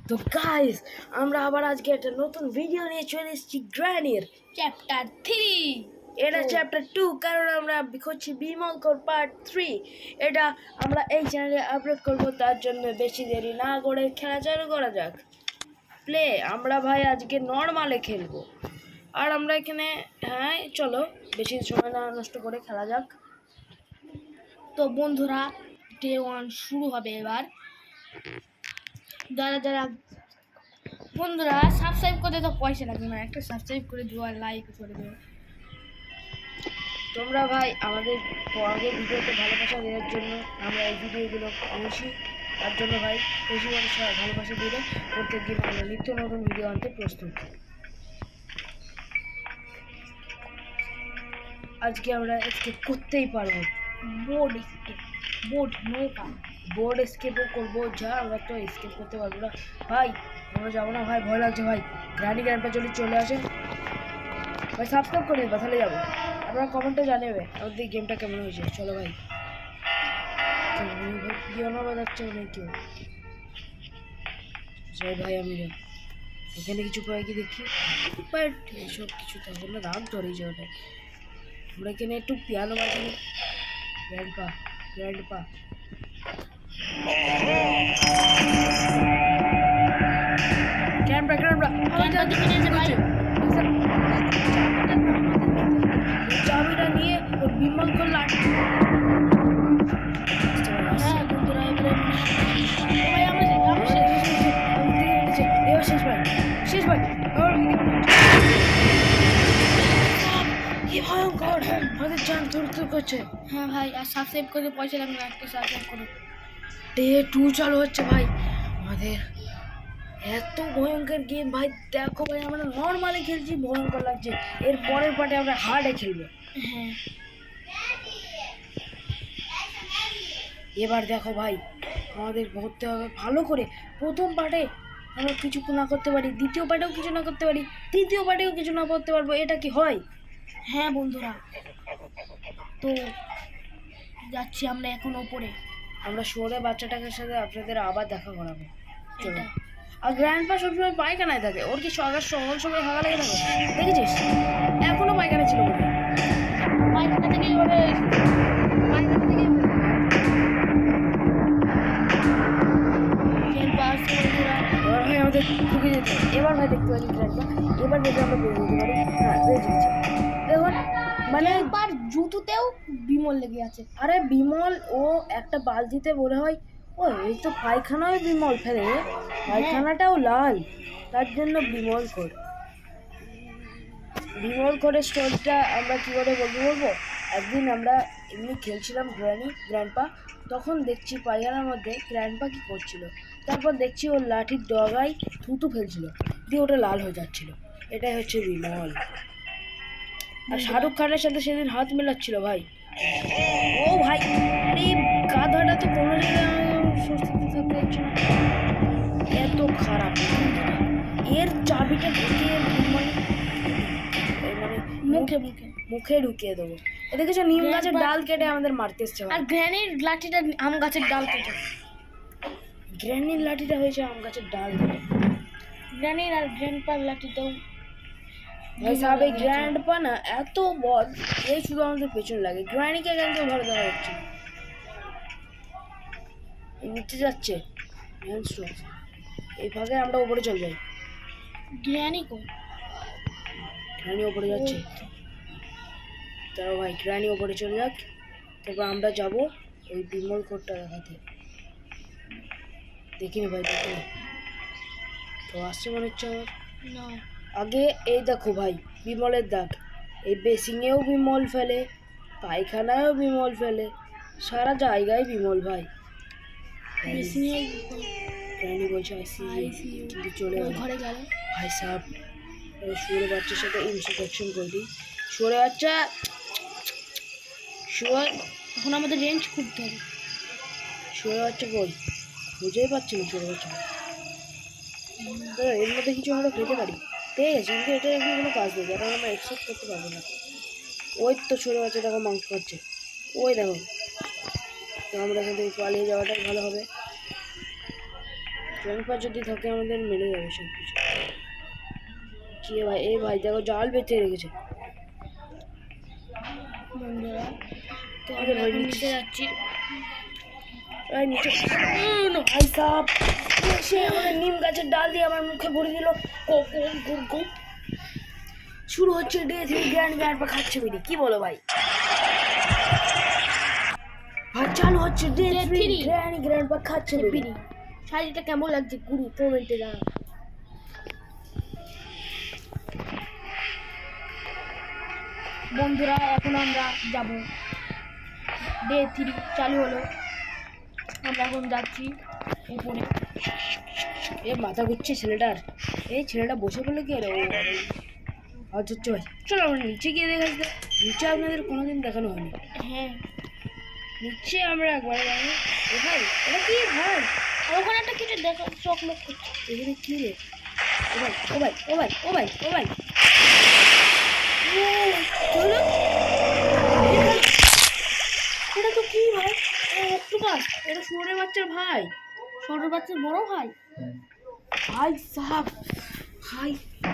তো গাইস আমরা আবার আজকে একটা নতুন ভিডিও নিয়ে চলে এসেছি গ্র্যানির চ্যাপ্টার 3। এটা চ্যাপ্টার 2 কারণ আমরা করছি বিমল কর পার্ট 3। এটা আমরা এই চ্যানেলে আপলোড করব, তার জন্য বেশি দেরি না করে খেলা চালু করা যাক। প্লে আমরা ভাই আজকে নর্মালে খেলবো, আর আমরা এখানে চলো বেশি সময় না নষ্ট করে খেলা যাক। তো বন্ধুরা, ডে 1 শুরু হবে এবার। যারা বন্ধুরা সাবস্ক্রাইব করতে তো পয়সা লাগবে না, একটা সাবস্ক্রাইব করে দিও আর লাইক করে দিও। তোমরা ভাই আমাদের আগের ভিডিওতে ভালোবাসা দেওয়ার জন্য আমরা এই ভিডিওগুলো আনছি, তার জন্য ভাই বেশি ভালোবাসা দিলে প্রত্যেক দিন আমরা নিত্য নতুন ভিডিও আনতে প্রস্তুত। আজকে আমরা স্কেপ করতেই পারবো, বোর্ড স্কেপও করবো, যা আমরা তো স্কেপ করতে পারবো না ভাই। আমরা যাবো না ভাই, ভয় লাগছে ভাই। গ্র্যান্ডি গ্র্যান্ডপা চলে আসে ভাই, সাবস্ক্রাইব করে দেবা, তাহলে যাবো। আপনারা কমেন্টে জানাবে আমাদের গেমটা কেমন হয়েছে। চলো ভাই, পিয়ানো বাজাচ্ছে অনেক কেউ। জয় ভাই, আমি এখানে কিছু পাই কি দেখি, বাট এইসব কিছু থাকবে না, রাগ ধরেই যাবে। আমরা এখানে একটু পিয়ানো বাজাই। গ্র্যান্ডপা চাবিটা নিয়ে ওর বিমল করে লাঠি। শেষ ভাই ভয়ঙ্কর, আমাদের জান তুর করছে। হ্যাঁ ভাই, আর সাবস্ক্রাইব করতে পয়সা লাগবে না, একটা সাবস্ক্রাইব করো। ডে 2 চালু হচ্ছে ভাই আমাদের। এত ভয়ঙ্কর গেম ভাই, দেখো ভাই আমরা নর্মালি খেলছি, ভয়ঙ্কর লাগছে। এর পরের পার্টে আমরা হার্ডে খেলবো। হ্যাঁ, এবার দেখো ভাই, আমাদের ধরতে হবে ভালো করে। প্রথম পার্টে আমরা কিছু না করতে পারি, দ্বিতীয় পার্টেও কিছু না করতে পারি, তৃতীয় পার্টেও কিছু না করতে পারবো, এটা কি হয়? হ্যাঁ বন্ধুরা, তো যাচ্ছি আমরা এখন ওপরে। আমরা শহরে বাচ্চাটাকে সাথে আপনাদের আবার দেখা করাবো। চলো। এটা আর গ্র্যান্ডপা সবসময় পায়খানায় থাকে, ওর কি সকাল সময় হাগা লেগে থাকে দেখেছিস? এখনো পায়খানা ছিল বলে। পায়খানা থেকে এবারে পায়খানা থেকে এবার ভাই আমাদের ঢুকে যেতে হবে। এবার ভাই দেখতে পাচ্ছি গ্র্যান্ডপা, এবার যদি আমরা বেরিয়ে যেতে পারি। হ্যাঁ, বেরিয়ে যেতে। দেখুন মানে একবার জুতোতেও বিমল লেগে আছে। আরে বিমল ও একটা বালতিতে মনে হয়, ও এই তো পায়খানাও বিমল ফেলে, পায়খানাটাও লাল, তার জন্য বিমল করে স্টোরিটা আমরা কী করে বলবো। একদিন আমরা এমনি খেলছিলাম গ্র্যান্ডপা, তখন দেখছি পায়খানার মধ্যে গ্র্যান্ডপা কী করছিল, তারপর দেখছি ওর লাঠির ডগায় থুতু ফেলছিল, দিয়ে ওটা লাল হয়ে যাচ্ছিল। এটাই হচ্ছে বিমল। আর শাহরুখ খানের সাথে সেদিন হাত মেলাচ্ছিল ভাই। ও ভাই, আরে গাধাটা তো কোনো জায়গায় সুস্থিত থাকতে হচ্ছে না, এত খারাপ। এর চাবিটা ঢুকিয়ে মানে মুখে ঢুকিয়ে দেবো। এদের কিছু নিম গাছের ডাল কেটে আমাদের মারতে এসছে। আর গ্র্যানির লাঠিটা আম গাছের ডাল কেটে। গ্র্যানির লাঠিটা হয়েছে আম গাছের ডাল কেটে। গ্র্যানির আর গ্র্যান্ডপার লাঠিটাও ভাই সাহেব, এই গ্র্যান্ডপা না এত বদ, এই শুধু আমাদের পেছনে লাগে। গ্র্যানিকে কেন কেউ ভালো দেখা যাচ্ছে না, নিচে যাচ্ছে। এই ভাগে আমরা উপরে চলে যাই। গ্র্যানি উপরে যাচ্ছে, তাও ভাই গ্র্যানি উপরে চলে যাক, তারপর আমরা যাব ওই বিমল কোটটা দেখাতে। দেখিনি ভাই, দেখিনি তো আসছে মনে হচ্ছে আমার। আগে এই দেখো ভাই, বিমলের দাগ, এই বেসিংয়েও বিমল ফেলে, পায়খানায়ও বিমল ফেলে, সারা জায়গায় বিমল ভাই। গ্র্যানি বলছে কিন্তু চলে ঘরে গেল। ভাই সাহেব, শুয়োরে বাচ্চার সাথে ইন্ট্রোডাকশন করে দিই। শুয়োরে বাচ্চা, এখন আমাদের রেঞ্জ খুঁজতে হবে। শুয়োরে বাচ্চা কই, বুঝতেই পারছি না। শুয়োরে বাচ্চা এর মধ্যে কিছু আমরা পেতে পারি, পেয়ে গেছি, কিন্তু এটা এখন কোনো কাজ নেই, যারা আমরা অ্যাকসেপ্ট করতে পারবো না। ওই তো শুয়োরে বাচ্চা দেখো মাংস খাচ্ছে, ওই দেখো। তো আমরা এখান থেকে পালিয়ে যাওয়াটাই ভালো হবে। গ্র্যান্ডপা যদি থাকে আমাদের মেরে যাবে সব কিছু। কি রে ভাই, এই ভাই দেখো জাল বেঁধে রেখেছে। বন্ধুরা তো আরে আমরা ভাই, এখন নিচে- নিচে যাচ্ছি। এই নিচে ভাই সাপ সে আমাদের নিম গাছের ডাল দিয়ে আমার মুখে ভরে দিল। শুরু হচ্ছে ডে 3 গ্র্যান্ডপা খাচ্ছে বিড়ি। কি বলো ভাই? আর চালু হচ্ছে ডে Day 3 three। গ্র্যান্ডপা খাচ্ছে বিড়ি। বিড়ি শাড়িটা কেমন লাগছে গুরু কমেন্টে জানাও। বন্ধুরা এখন আমরা যাব, ডে 3 চালু হলো, আমরা এখন যাচ্ছি উপরে। এ মাথা ঘুরছে ছেলেটার। এই ছেলেটা বসে পড়লো কি আরে? ও আচ্ছা আচ্ছা ভাই, চলো আমরা নিচে গিয়ে দেখা যাবে। নিচে আপনাদের কোনোদিন দেখানো হয়নি। হ্যাঁ, নিচে আমরা একবার যাবো। এ ভাই এটা কি ভাই? আর ওখানে একটা কিছু দেখা চোখ মুখ করছে। এখানে কি রে? ও ভাই ও ভাই ও ভাই ও ভাই ও ভাই ও, চলো। এটা তো কি ভাই? অক্টোপাস। এটা শুয়োরের বাচ্চার ভাই। ছোট বাচ্চার বড় ভাই। ভাই সাহাব ভাই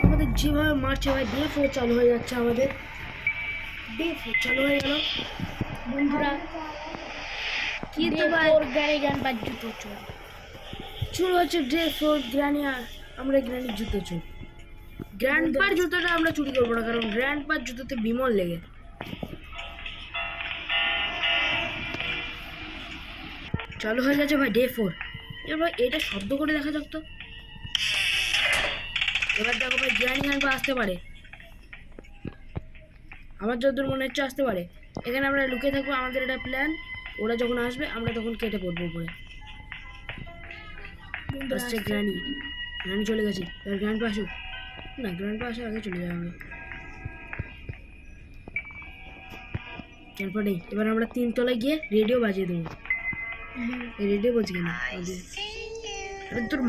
আমাদের যেভাবে মারছে ভাই, ডে 4 চালু হয়ে যাচ্ছে আমাদের। ডে 4 চালু হয়ে গেল বন্ধুরা কি তো ভাই ওর গাড়ি গান বাজছে প্রচুর। শুরু হচ্ছে ডে 4 গ্র্যানি। আর আমরা গ্র্যানির জুতো চোর। গ্র্যান্ডপার জুতোটা আমরা চুরি করবো না, কারণ গ্র্যান্ডপার জুতোতে বিমল লেগে। চালু হয়ে গেছে ভাই ডে 4। এবার এটা শব্দ করে দেখা যাক তো। এবার দেখো ভাই গ্র্যানি গ্র্যান্ডপা আসতে পারে, আমার যতদূর মনে হচ্ছে আসতে পারে। এখানে আমরা লুকিয়ে থাকবো, আমাদের এটা প্ল্যান। ওরা যখন আসবে আমরা তখন কেটে পড়বো উপরে। আসছে গ্র্যানি। গ্র্যানি চলে গেছে, এবার গ্র্যান্ডপা আসুক। না, গ্র্যান্ডপা আসার আগে চলে যাবে আমরা। তারপরে এবার আমরা 3 তলায় গিয়ে রেডিও বাজিয়ে দেবো। এই রেডিও বলছি কেন? আরে তোর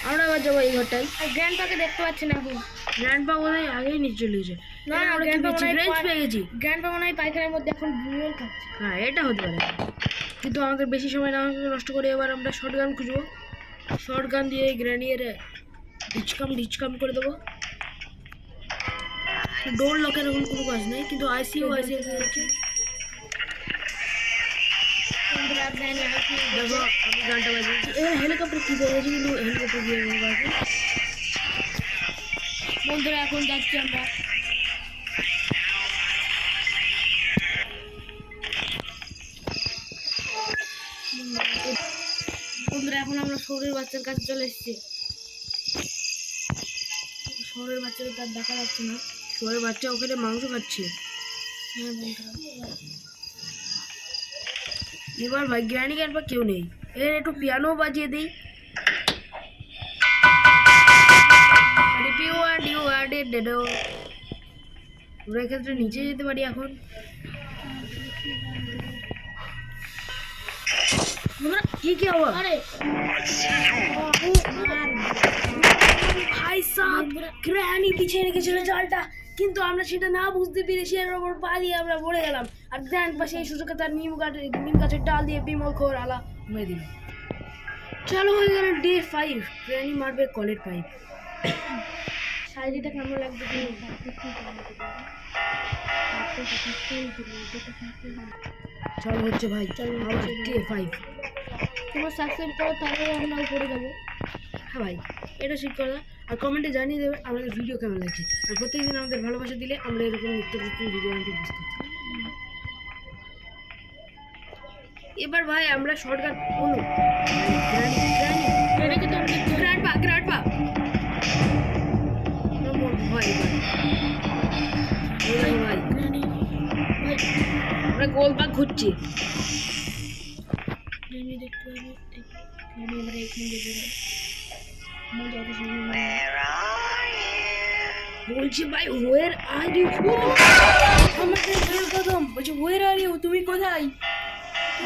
আমরা এবার যাবো এই ঘরটায়। আর গ্র্যান্ডপাকে দেখতে পাচ্ছি না এখন। গ্র্যান্ডপা বোধহয় আগেই নিচে চলে গেছে। না, আমরা কি grandpa পেয়েছি? মনে হয় ফ্রেঞ্চ পেয়ে গেছি। গ্র্যান্ডপা মনে হয় পায়খানার মধ্যে এখন বিমল খাচ্ছে। হ্যাঁ, এটা হতে পারে, কিন্তু আমাদের বেশি সময় না নষ্ট করে এবার আমরা শর্ট গান খুঁজবো। শর্ট গান দিয়ে গ্র্যানিয়ের ডিচকাম করে দেবো। ডোর লকের এখন কোনো কাজ নেই, কিন্তু আইসিও হচ্ছে। বন্ধুরা গ্র্যান্ডি আসছে। দেখো আমি গানটা বাজিয়েছি। এবার হেলিকপ্টার কি পেয়ে গেছি, কিন্তু হেলিকপ্টার দিয়ে বাজে। বন্ধুরা এখন যাচ্ছি আমরা। বন্ধুরা এখন আমরা শহরের বাচ্চার কাছে চলে এসেছি। শহরের বাচ্চাদের তার দেখা যাচ্ছে না। শহরের বাচ্চা ওখানে মাংস খাচ্ছে। হ্যাঁ বন্ধুরা, এবার ভাই গ্র্যানি গ্র্যান্ডপা কেউ নেই। এর একটু পিয়ানো বাজিয়ে দিই। আমরা এক্ষেত্রে নিচে যেতে পারি এখন। বন্ধুরা কি কি হওয়া আরে ভাই সাব, গ্র্যানি পিছিয়ে রেখেছিল জালটা, কিন্তু আমরা সেটা না বুঝতে পেরেছি, এর ওপর পা দিয়ে আমরা পড়ে গেলাম। আর গ্র্যান্ডপা সেই সুযোগে তার নিম গাছের ডাল দিয়ে বিমল খোর আলা মেরে দিল। চালু হয়ে গেল ডে 5। গ্র্যানি মারবে কলের পাইপ। শাড়িটা কেমন লাগছে? চালু হচ্ছে ভাই, আবার ডে 5। তোমরা সাবস্ক্রাইব করো, তারপরে আমরা উপরে যাবো। হ্যাঁ ভাই, এটা ঠিক কথা। আর কমেন্টে জানিয়ে দেবে আমাদের ভিডিও কেমন লাগছে। আর প্রত্যেকদিন আমাদের ভালোবাসা দিলে আমরা এরকম নিত্য নতুন ভিডিও আনতে বুঝতে। এবার ভাই আমরা শর্ট গান এটাকে তো গ্র্যান্ডপা ভাই ভাই আমরা গোলপাক ঘুরছি। দেখতে পাবো আমরা এখানে দেখবো। আমার যত সময় বলছি ভাই ওয়ের আর ইউ, আমাদের রেল কদম বলছি ওয়ের আর ইউ, তুমি কোথায়?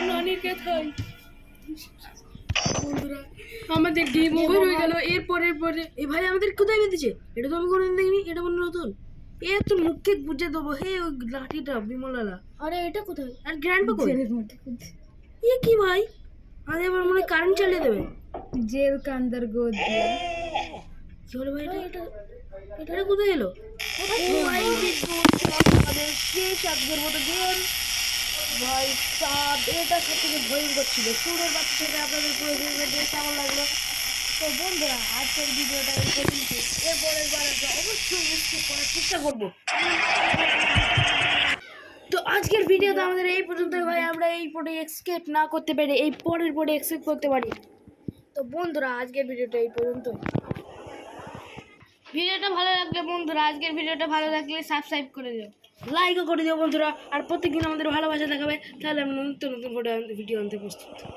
নানির কোথায়? বন্ধুরা আমাদের গেম ওভার হয়ে গেল। এরপরে এই ভাই আমাদের কোথায় বেঁধেছে? এটা তো আমি কোনোদিন দেখিনি, এটা মনে নতুন। এ তোর মুখকে গুজে দেবো হে ওই লাঠিটা বিমলালা। আরে এটা কোথায়? আর গ্র্যান্ড কই? এ কি ভাই? আরে আমার মনে কারেন্ট চালিয়ে দেবে। জেল কা আন্দার গোদ দিয়া। কি হলো ভাই এটা? এটা কোথায় এলো? ও ভাই আমাদের শেষ আজকের মতো গেম। ভাই সাব এটা সব থেকে ভয়ঙ্কর ছিল। চোরের বাচ্চা থেকে আপনাদের পুরো গেমটা দিয়ে কেমন লাগলো? তো বন্ধুরা আজকের ভিডিওটা এই পর্যন্ত। এরপরের বার আমরা অবশ্যই মিস্টেক করার চেষ্টা করবো। তো আজকের ভিডিওতে আমাদের এই পর্যন্ত ভাই। আমরা এই পরে এক্সকেপ না করতে পারি, এই পরের পরে এক্সকেপ করতে পারি। তো বন্ধুরা আজকের ভিডিওটা এই পর্যন্ত। ভিডিওটা ভালো লাগলে বন্ধুরা, আজকের ভিডিওটা ভালো লাগলে সাবস্ক্রাইব করে দিও, লাইকও করে দিও বন্ধুরা। আর প্রত্যেকদিন আমাদের ভালোবাসা দেখাবে, তাহলে আমরা নতুন নতুন ভিডিও আনতে প্রস্তুত।